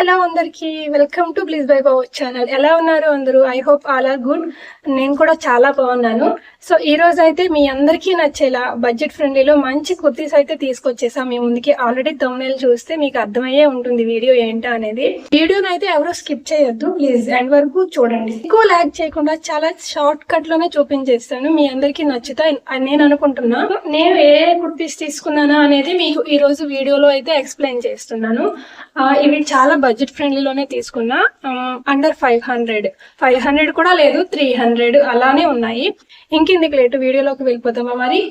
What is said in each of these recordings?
Hello అందరికి welcome to ప్లీజ్ బై బావ్ ఛానల్. ఎలా ఉన్నారు అందరూ? I hope all are good. నేను కూడా చాలా బాగున్నాను. సో ఈ రోజు అయితే మీ అందరికీ నచ్చేలా బడ్జెట్ ఫ్రెండ్లీలో మంచి కుర్తీస్ అయితే తీసుకొచ్చేసాం మీ ముందుకి. ఆల్రెడీ థంబ్నెయిల్ చూస్తే మీకు అర్థమయ్యే ఉంటుంది వీడియో ఏంటో అనేది. వీడియోని అయితే ఎవరో స్కిప్ చేయొద్దు ప్లీజ్, ఎండ్ వరకు చూడండి. ఎక్కువ ల్యాగ్ చేయకుండా చాలా షార్ట్ కట్ లోనే చూపించేస్తాను, మీ అందరికీ నచ్చుతాయి అని నేను అనుకుంటున్నా. నేను ఏ కుర్తీస్ తీసుకున్నానా అనేది మీకు ఈ రోజు వీడియోలో అయితే ఎక్స్ప్లెయిన్ చేస్తున్నాను. ఇవి చాలా బడ్జెట్ ఫ్రెండ్లీలోనే తీసుకున్నా. అండర్ 500 కూడా లేదు, 300 అలానే ఉన్నాయి. ఇంకెందుకు లేటు, వీడియోలోకి వెళ్ళిపోతామా మరి.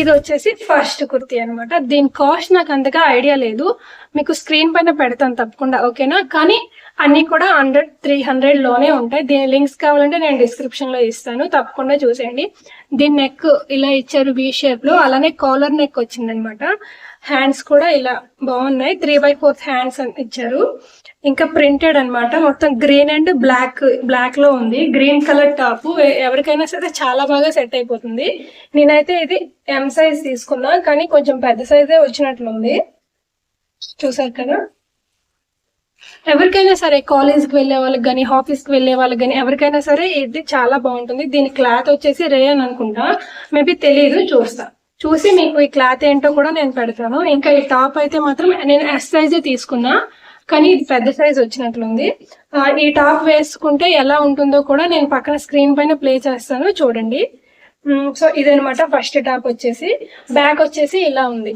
ఇది వచ్చేసి ఫస్ట్ కుర్తీ అనమాట. దీని కాస్ట్ నాకు అంతగా ఐడియా లేదు, మీకు స్క్రీన్ పైన పెడతాను తప్పకుండా, ఓకేనా. కానీ అన్ని కూడా అండర్ 300 లోనే ఉంటాయి. దీని లింక్స్ కావాలంటే నేను డిస్క్రిప్షన్ లో ఇస్తాను, తప్పకుండా చూసేయండి. దీని నెక్ ఇలా ఇచ్చారు వి షేప్ లో, అలానే కాలర్ నెక్ వచ్చిందనమాట. హ్యాండ్స్ కూడా ఇలా బాగున్నాయి, 3/4 హ్యాండ్స్ అని ఇచ్చారు. ఇంకా ప్రింటెడ్ అనమాట, మొత్తం గ్రీన్ అండ్ బ్లాక్ లో ఉంది. గ్రీన్ కలర్ టాప్ ఎవరికైనా సరే చాలా బాగా సెట్ అయిపోతుంది. నేనైతే ఇది ఎం సైజ్ తీసుకున్నా, కానీ కొంచెం పెద్ద సైజే వచ్చినట్లుంది, చూసారు కదా. ఎవరికైనా సరే కాలేజ్కి వెళ్ళే వాళ్ళకి కానీ ఆఫీస్కి వెళ్ళే వాళ్ళకి కానీ ఎవరికైనా సరే ఇది చాలా బాగుంటుంది. దీని క్లాత్ వచ్చేసి రేయన్ అనుకుంటా, మేబీ తెలియదు, చూసి మీకు ఈ క్లాత్ ఏంటో కూడా నేను పెడతాను. ఇంకా ఈ టాప్ అయితే మాత్రం నేను ఎస్ సైజే తీసుకున్నా, కానీ ఇది పెద్ద సైజ్ వచ్చినట్లుంది. ఈ టాప్ వేసుకుంటే ఎలా ఉంటుందో కూడా నేను పక్కన స్క్రీన్ పైన ప్లే చేస్తాను, చూడండి. సో ఇదనమాట ఫస్ట్ టాప్ వచ్చేసి. బ్యాక్ వచ్చేసి ఇలా ఉంది.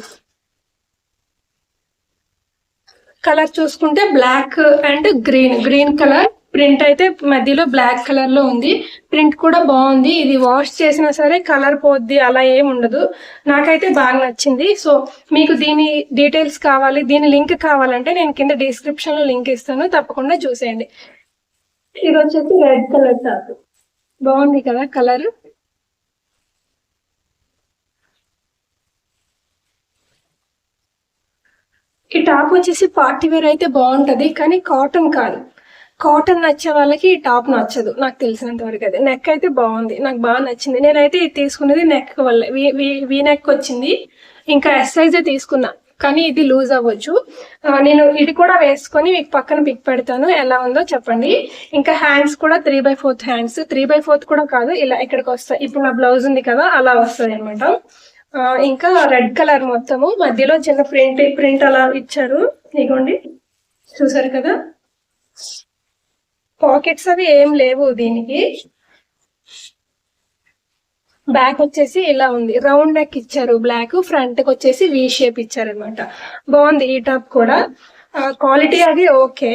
కలర్ చూసుకుంటే black and green colour print అయితే మధ్యలో బ్లాక్ కలర్ లో ఉంది. ప్రింట్ కూడా బాగుంది. ఇది వాష్ చేసినా సరే కలర్ పోద్ది అలా ఏం ఉండదు, నాకైతే బాగా నచ్చింది. సో మీకు దీని డీటెయిల్స్ కావాలి, దీని లింక్ కావాలంటే నేను కింద డిస్క్రిప్షన్ లో లింక్ ఇస్తాను, తప్పకుండా చూసేయండి. ఇది వచ్చేసి రెడ్ కలర్ టాప్, బాగుంది కదా కలర్. ఈ టాప్ వచ్చేసి పార్టీ వేర్ అయితే బాగుంటది, కానీ కాటన్ కాదు. కాటన్ నచ్చే వాళ్ళకి ఈ టాప్ నచ్చదు, నాకు తెలిసినంత వరకు. అయితే నెక్ అయితే బాగుంది, నాకు బాగా నచ్చింది. నేనైతే ఇది తీసుకున్నది నెక్ వల్ల, వి నెక్ వచ్చింది. ఇంకా ఎస్ సైజే తీసుకున్నా, కానీ ఇది లూజ్ అవ్వచ్చు. నేను ఇది కూడా వేసుకొని మీకు పక్కన పిక్ పెడతాను, ఎలా ఉందో చెప్పండి. ఇంకా హ్యాండ్స్ కూడా 3/4 హ్యాండ్స్, 3/4 కూడా కాదు, ఇలా ఇక్కడికి వస్తాయి. ఇప్పుడు నా బ్లౌజ్ ఉంది కదా, అలా వస్తుంది అనమాట. ఇంకా రెడ్ కలర్ మొత్తము, మధ్యలో చిన్న ప్రింట్ అలా ఇచ్చారు, ఇదిగోండి, చూసారు కదా. పాకెట్స్ అవి ఏం లేవు దీనికి. బ్యాక్ వచ్చేసి ఇలా ఉంది, రౌండ్ నెక్ ఇచ్చారు బ్లాక్, ఫ్రంట్ కి వచ్చేసి వి షేప్ ఇచ్చారు అనమాట. బాగుంది ఈ టాప్ కూడా. క్వాలిటీ అది ఓకే,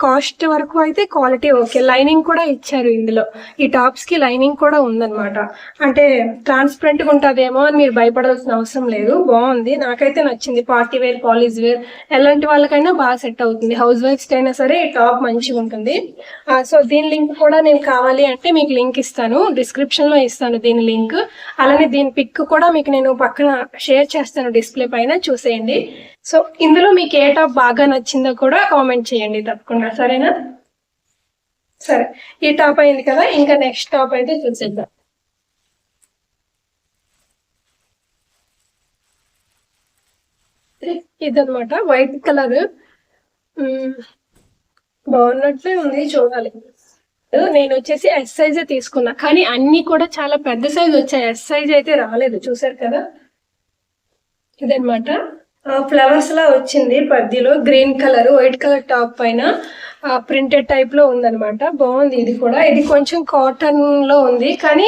కాస్ట్ వరకు అయితే క్వాలిటీ ఓకే. లైనింగ్ కూడా ఇచ్చారు ఇందులో, ఈ టాప్స్ కి లైనింగ్ కూడా ఉందన్నమాట. అంటే ట్రాన్స్పరెంట్ గా ఉంటుందేమో అని మీరు భయపడాల్సిన అవసరం లేదు, బాగుంది, నాకైతే నచ్చింది. పార్టీ వేర్, కాలేజ్ వేర్ ఎలాంటి వాళ్ళకైనా బాగా సెట్ అవుతుంది. హౌస్ వైఫ్స్ కి అయినా సరే ఈ టాప్ మంచిగా ఉంటుంది. సో దీని లింక్ కూడా నేను కావాలి అంటే మీకు లింక్ ఇస్తాను, డిస్క్రిప్షన్ లో ఇస్తాను దీని లింక్. అలానే దీని పిక్ కూడా మీకు నేను పక్కన షేర్ చేస్తాను డిస్ప్లే పైన, చూసేయండి. సో ఇందులో మీకు ఏ టాప్ బాగా నచ్చిందో కూడా కామెంట్ చేయండి తప్పకుండా, సరేనా. సరే, ఈ టాప్ అయింది కదా, ఇంకా నెక్స్ట్ టాప్ అయితే చూసేద్దాం. ఇదనమాట వైట్ కలర్, బాగున్నట్లే ఉంది, చూడాలి. నేను వచ్చేసి ఎస్ సైజే తీసుకున్నా, కానీ అన్ని కూడా చాలా పెద్ద సైజ్ వచ్చాయి, ఎస్ సైజ్ అయితే రాలేదు, చూసారు కదా. ఇదనమాట, ఫ్లవర్స్ లా వచ్చింది మధ్యలో, green colour white colour top పైన ప్రింటెడ్ టైప్ లో ఉందనమాట. బాగుంది ఇది కూడా. ఇది కొంచెం కాటన్ లో ఉంది, కానీ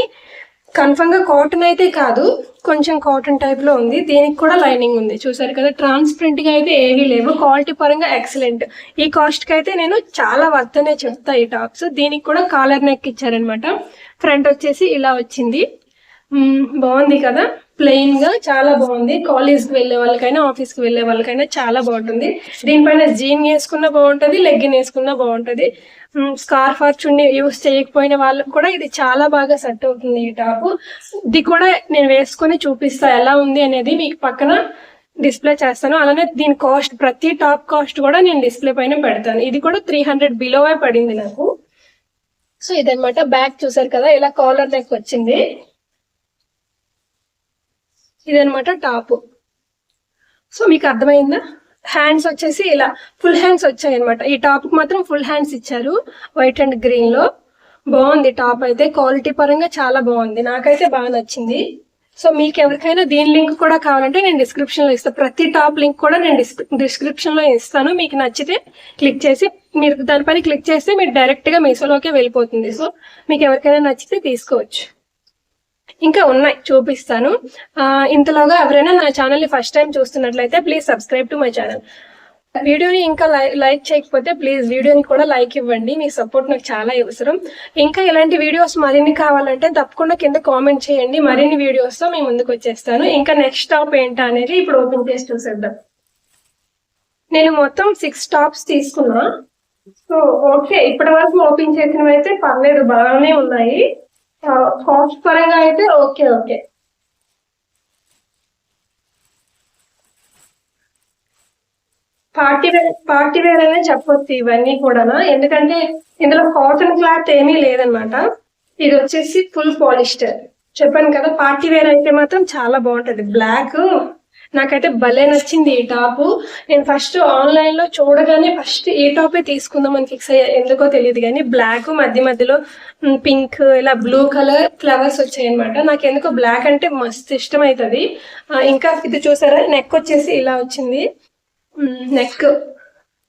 కన్ఫర్మ్ గా కాటన్ అయితే కాదు, కొంచెం కాటన్ టైప్ లో ఉంది. దీనికి కూడా లైనింగ్ ఉంది, చూసారు కదా. ట్రాన్స్పరెంట్ గా అయితే ఏవీ లేవు, క్వాలిటీ పరంగా ఎక్సలెంట్. ఈ కాస్ట్ కి అయితే నేను చాలా వర్త్ అనే చెప్తా ఈ టాప్స్. దీనికి కూడా కాలర్ నెక్ ఇచ్చారనమాట. ఫ్రంట్ వచ్చేసి ఇలా వచ్చింది, బాగుంది కదా. ప్లెయిన్ గా చాలా బాగుంది. కాలేజ్ కి వెళ్లే వాళ్ళకైనా ఆఫీస్ కి వెళ్లే వాళ్ళకైనా చాలా బాగుంటుంది. దీనిపైన జీన్ వేసుకున్నా బాగుంటది, లెగ్గిన్ వేసుకున్నా బాగుంటది. స్కార్ఫ్ ఆర్ చున్నీ యూస్ చేయకపోయిన వాళ్ళకి కూడా ఇది చాలా బాగా సెట్ అవుతుంది ఈ టాప్. ఇది కూడా నేను వేసుకొని చూపిస్తా ఎలా ఉంది అనేది, మీకు పక్కన డిస్ప్లే చేస్తాను. అలానే దీని కాస్ట్, ప్రతి టాప్ కాస్ట్ కూడా నేను డిస్ప్లే పైన పెడతాను. ఇది కూడా 300 బిలోవే పడింది నాకు. సో ఇదనమాట బ్యాక్ చూసారు కదా, ఇలా కాలర్ నెక్ వచ్చింది. ఇదనమాట టాప్. సో మీకు అర్థమైందా? హ్యాండ్స్ వచ్చేసి ఇలా ఫుల్ హ్యాండ్స్ వచ్చాయి అనమాట. ఈ టాప్ కి మాత్రం ఫుల్ హ్యాండ్స్ ఇచ్చారు, వైట్ అండ్ గ్రీన్ లో. బాగుంది టాప్ అయితే, క్వాలిటీ పరంగా చాలా బాగుంది, నాకైతే బాగా నచ్చింది. సో మీకు ఎవరికైనా దీని లింక్ కూడా కావాలంటే నేను డిస్క్రిప్షన్ లో ఇస్తాను. ప్రతి టాప్ లింక్ కూడా నేను డిస్క్రిప్షన్ లో ఇస్తాను. మీకు నచ్చితే క్లిక్ చేసి మీరు దానిపైన క్లిక్ చేస్తే మీరు డైరెక్ట్ గా మీషోలోకే వెళ్ళిపోతుంది. సో మీకు ఎవరికైనా నచ్చితే తీసుకోవచ్చు. ఇంకా ఉన్నాయి, చూపిస్తాను. ఇంతలోగా ఎవరైనా నా ఛానల్ ని ఫస్ట్ టైం చూస్తున్నట్లయితే please subscribe to my channel. వీడియోని ఇంకా లైక్ చేయకపోతే ప్లీజ్ వీడియోని కూడా లైక్ ఇవ్వండి, మీ సపోర్ట్ నాకు చాలా అవసరం. ఇంకా ఇలాంటి వీడియోస్ మరిన్ని కావాలంటే తప్పకుండా కింద కామెంట్ చేయండి, మరిన్ని వీడియోస్ తో మేము ముందుకు వచ్చేస్తాను. ఇంకా నెక్స్ట్ టాప్ ఏంటా అనేది ఇప్పుడు ఓపెన్ చేసి చూసేద్దాం. నేను మొత్తం 6 టాప్స్ తీసుకున్నా. సో ఓకే, ఇప్పటి వరకు ఓపెన్ చేసినవి అయితే పర్లేదు, బాగానే ఉన్నాయి. కాస్ట్ పరంగా అయితే ఓకే. పార్టీ వేర్ అనే చెప్పొచ్చు ఇవన్నీ కూడా, ఎందుకంటే ఇందులో కాటన్ క్లాత్ ఏమీ లేదనమాట. ఇది వచ్చేసి ఫుల్ పాలిస్టర్. చెప్పాను కదా, పార్టీ వేర్ అయితే మాత్రం చాలా బాగుంటది. బ్లాక్ నాకైతే భలే నచ్చింది ఈ టాప్. నేను ఫస్ట్ ఆన్లైన్ లో చూడగానే ఫస్ట్ ఈ టాపే తీసుకుందామని ఫిక్స్ అయ్యా, ఎందుకో తెలియదు కానీ బ్లాక్ మధ్యలో పింక్ ఇలా బ్లూ కలర్ ఫ్లవర్స్ వచ్చాయి అనమాట. నాకు ఎందుకో బ్లాక్ అంటే మస్తు ఇష్టం అవుతుంది. ఇంకా ఇది చూసారా, నెక్ వచ్చేసి ఇలా వచ్చింది. నెక్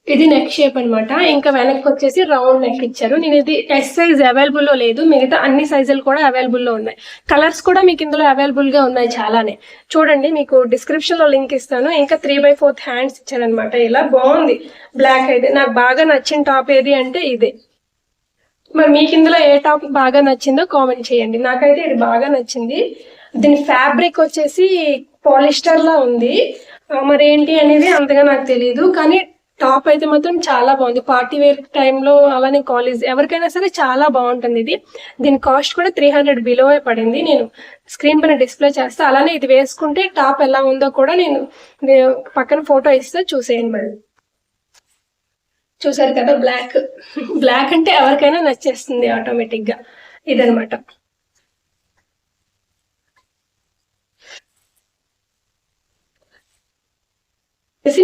ఇది నెక్ షేప్ అనమాట. ఇంకా వెనక్కి వచ్చేసి రౌండ్ నెక్ ఇచ్చారు. నేను ఇది ఎస్ సైజ్ అవైలబుల్ లో లేదు, మిగతా అన్ని సైజులు కూడా అవైలబుల్ లో ఉన్నాయి. కలర్స్ కూడా మీకు ఇందులో అవైలబుల్ గా ఉన్నాయి చాలానే. చూడండి, మీకు డిస్క్రిప్షన్ లో లింక్ ఇస్తాను. ఇంకా 3/4 హ్యాండ్స్ ఇచ్చారనమాట. ఇలా బాగుంది బ్లాక్ అయితే. నాకు బాగా నచ్చిన టాప్ ఏది అంటే ఇదే. మరి మీకు ఇందులో ఏ టాప్ బాగా నచ్చిందో కామెంట్ చేయండి. నాకైతే ఇది బాగా నచ్చింది. దీని ఫ్యాబ్రిక్ వచ్చేసి పాలిస్టర్ లా ఉంది, మరి ఏంటి అనేది అంతగా నాకు తెలియదు. కానీ టాప్ అయితే మాత్రం చాలా బాగుంది. పార్టీ వేర్ టైంలో అలానే కాలేజ్ ఎవరికైనా సరే చాలా బాగుంటుంది ఇది. దీని కాస్ట్ కూడా 300 బిలో పడింది. నేను స్క్రీన్ పైన డిస్ప్లే చేస్తా. అలానే ఇది వేసుకుంటే టాప్ ఎలా ఉందో కూడా నేను పక్కన ఫోటో ఇస్తే చూసేయండి. మరి చూసారు కదా, బ్లాక్ అంటే ఎవరికైనా నచ్చేస్తుంది ఆటోమేటిక్ గా. ఇదనమాట.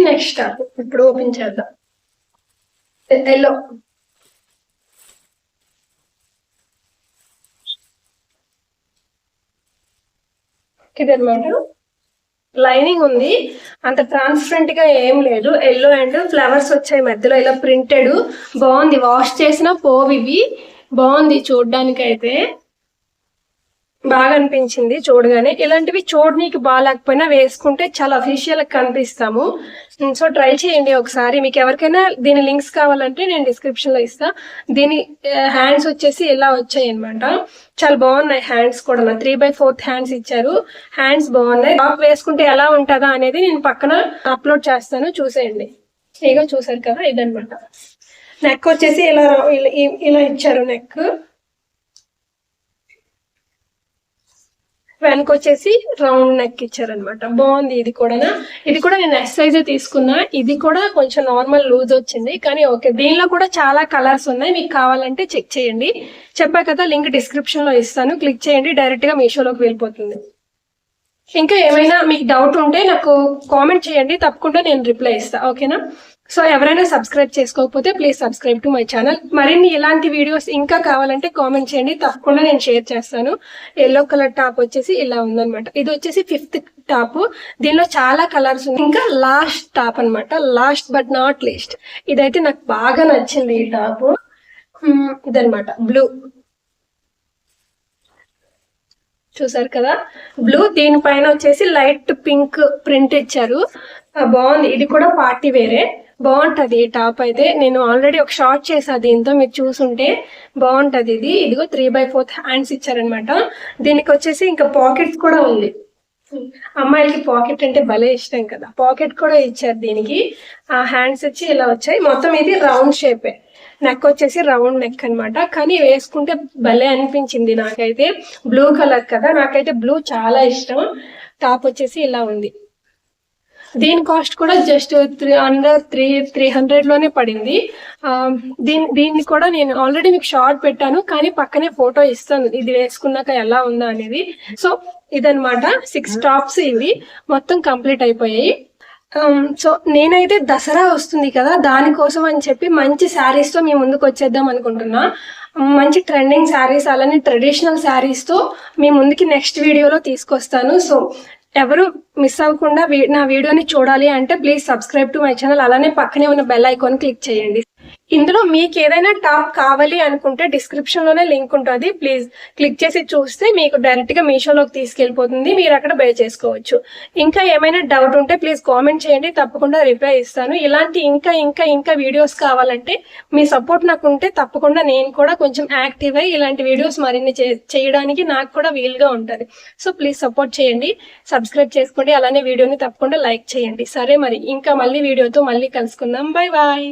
నెక్స్ట్ టాప్ ఇప్పుడు ఓపెన్ చేద్దాం. ఎల్లో. ఇదనమాట. లైనింగ్ ఉంది, అంత ట్రాన్స్పరెంట్ గా ఏం లేదు. ఎల్లో అండ్ ఫ్లవర్స్ వచ్చాయి మధ్యలో, ఇలా ప్రింటెడ్. బాగుంది, వాష్ చేసిన పోవి ఇవి. బాగుంది చూడడానికి అయితే, బాగా అనిపించింది చూడగానే. ఇలాంటివి చూడనీకి బాగాలేకపోయినా వేసుకుంటే చాలా అఫీషియల్ గా కనిపిస్తాము. సో ట్రై చేయండి ఒకసారి. మీకు ఎవరికైనా దీని లింక్స్ కావాలంటే నేను డిస్క్రిప్షన్ లో ఇస్తా. దీని హ్యాండ్స్ వచ్చేసి ఇలా వచ్చాయి అనమాట. చాలా బాగున్నాయి హ్యాండ్స్ కూడా. 3/4 హ్యాండ్స్ ఇచ్చారు. హ్యాండ్స్ బాగున్నాయి. టాప్ వేసుకుంటే ఎలా ఉంటుందా అనేది నేను పక్కన అప్లోడ్ చేస్తాను, చూసేయండి. ఇక చూసారు కదా, ఇదనమాట. నెక్ వచ్చేసి ఇలా ఇచ్చారు నెక్. వెనక వచ్చేసి రౌండ్ నెక్ ఇచ్చారనమాట. బాగుంది ఇది కూడా. నేను ఎస్ సైజ్ తీసుకున్నా. ఇది కూడా కొంచెం నార్మల్ లూజ్ వచ్చింది, కానీ ఓకే. దీనిలో కూడా చాలా కలర్స్ ఉన్నాయి, మీకు కావాలంటే చెక్ చేయండి. చెప్పా కదా, లింక్ డిస్క్రిప్షన్ లో ఇస్తాను, క్లిక్ చేయండి, డైరెక్ట్ గా మీషోలోకి వెళ్ళిపోతుంది. ఇంకా ఏమైనా మీకు డౌట్ ఉంటే నాకు కామెంట్ చేయండి, తప్పకుండా నేను రిప్లై ఇస్తా, ఓకేనా? సో ఎవరైనా సబ్స్క్రైబ్ చేసుకోకపోతే please subscribe to my channel. మరిన్ని ఇలాంటి వీడియోస్ ఇంకా కావాలంటే కామెంట్ చేయండి, తప్పకుండా నేను షేర్ చేస్తాను. ఎల్లో కలర్ టాప్ వచ్చేసి ఇలా ఉందనమాట. ఇది వచ్చేసి 5th టాప్. దీనిలో చాలా కలర్స్ ఉన్నాయి. ఇంకా లాస్ట్ టాప్ అనమాట, లాస్ట్ బట్ నాట్ లీస్ట్. ఇదైతే నాకు బాగా నచ్చింది ఈ టాప్. ఇదనమాట బ్లూ. చూసారు కదా, బ్లూ. దీనిపైన వచ్చేసి లైట్ పింక్ ప్రింట్ ఇచ్చారు. బాగుంది. ఇది కూడా పార్టీ వేరే, బాగుంటది ఈ టాప్ అయితే. నేను ఆల్రెడీ ఒక షార్ట్ చేసా దీంతో, మీరు చూసుంటే. బాగుంటది ఇది. ఇదిగో 3/4 హ్యాండ్స్ ఇచ్చారనమాట. దీనికి వచ్చేసి ఇంకా పాకెట్స్ కూడా ఉంది. అమ్మాయిలకి పాకెట్ అంటే భలే ఇష్టం కదా, పాకెట్ కూడా ఇచ్చారు దీనికి. ఆ హ్యాండ్స్ వచ్చి ఇలా వచ్చాయి. మొత్తం ఇది రౌండ్ షేపే. నెక్ వచ్చేసి రౌండ్ నెక్ అనమాట. కానీ వేసుకుంటే భలే అనిపించింది నాకైతే. బ్లూ కలర్ కదా, నాకైతే బ్లూ చాలా ఇష్టం. టాప్ వచ్చేసి ఇలా ఉంది. దీని కాస్ట్ కూడా జస్ట్ 300 లోనే పడింది. దీన్ని కూడా నేను ఆల్రెడీ మీకు షార్ట్ పెట్టాను, కానీ పక్కనే ఫోటో ఇస్తాను ఇది వేసుకున్నాక ఎలా ఉందా అనేది. సో ఇదనమాట 6 టాప్స్ ఇవి మొత్తం కంప్లీట్ అయిపోయాయి. సో నేనైతే దసరా వస్తుంది కదా, దానికోసం అని చెప్పి మంచి శారీస్ తో మీ ముందుకు వచ్చేద్దాం అనుకుంటున్నా. మంచి ట్రెండింగ్ శారీస్ అలానే ట్రెడిషనల్ శారీస్ తో మీ ముందుకి నెక్స్ట్ వీడియోలో తీసుకొస్తాను. సో ఎవరు మిస్ అవ్వకుండా నా వీడియోని చూడాలి అంటే please subscribe to my channel, అలానే పక్కనే ఉన్న బెల్ ఐకాన్ క్లిక్ చేయండి. ఇందులో మీకు ఏదైనా టాప్ కావాలి అనుకుంటే డిస్క్రిప్షన్ లోనే లింక్ ఉంటుంది, ప్లీజ్ క్లిక్ చేసి చూస్తే మీకు డైరెక్ట్ గా మీషోలోకి తీసుకెళ్లిపోతుంది, మీరు అక్కడ బై చేసుకోవచ్చు. ఇంకా ఏమైనా డౌట్ ఉంటే ప్లీజ్ కామెంట్ చేయండి, తప్పకుండా రిప్లై ఇస్తాను. ఇలాంటి ఇంకా ఇంకా ఇంకా వీడియోస్ కావాలంటే మీ సపోర్ట్ నాకు ఉంటే తప్పకుండా నేను కూడా కొంచెం యాక్టివ్ అయ్యి ఇలాంటి వీడియోస్ మరిన్ని చేయడానికి నాకు కూడా వీలుగా ఉంటుంది. సో ప్లీజ్ సపోర్ట్ చేయండి, సబ్స్క్రైబ్ చేసుకోండి, అలానే వీడియోని తప్పకుండా లైక్ చేయండి. సరే మరి ఇంకా మళ్ళీ వీడియోతో మళ్ళీ కలుసుకుందాం. Bye bye.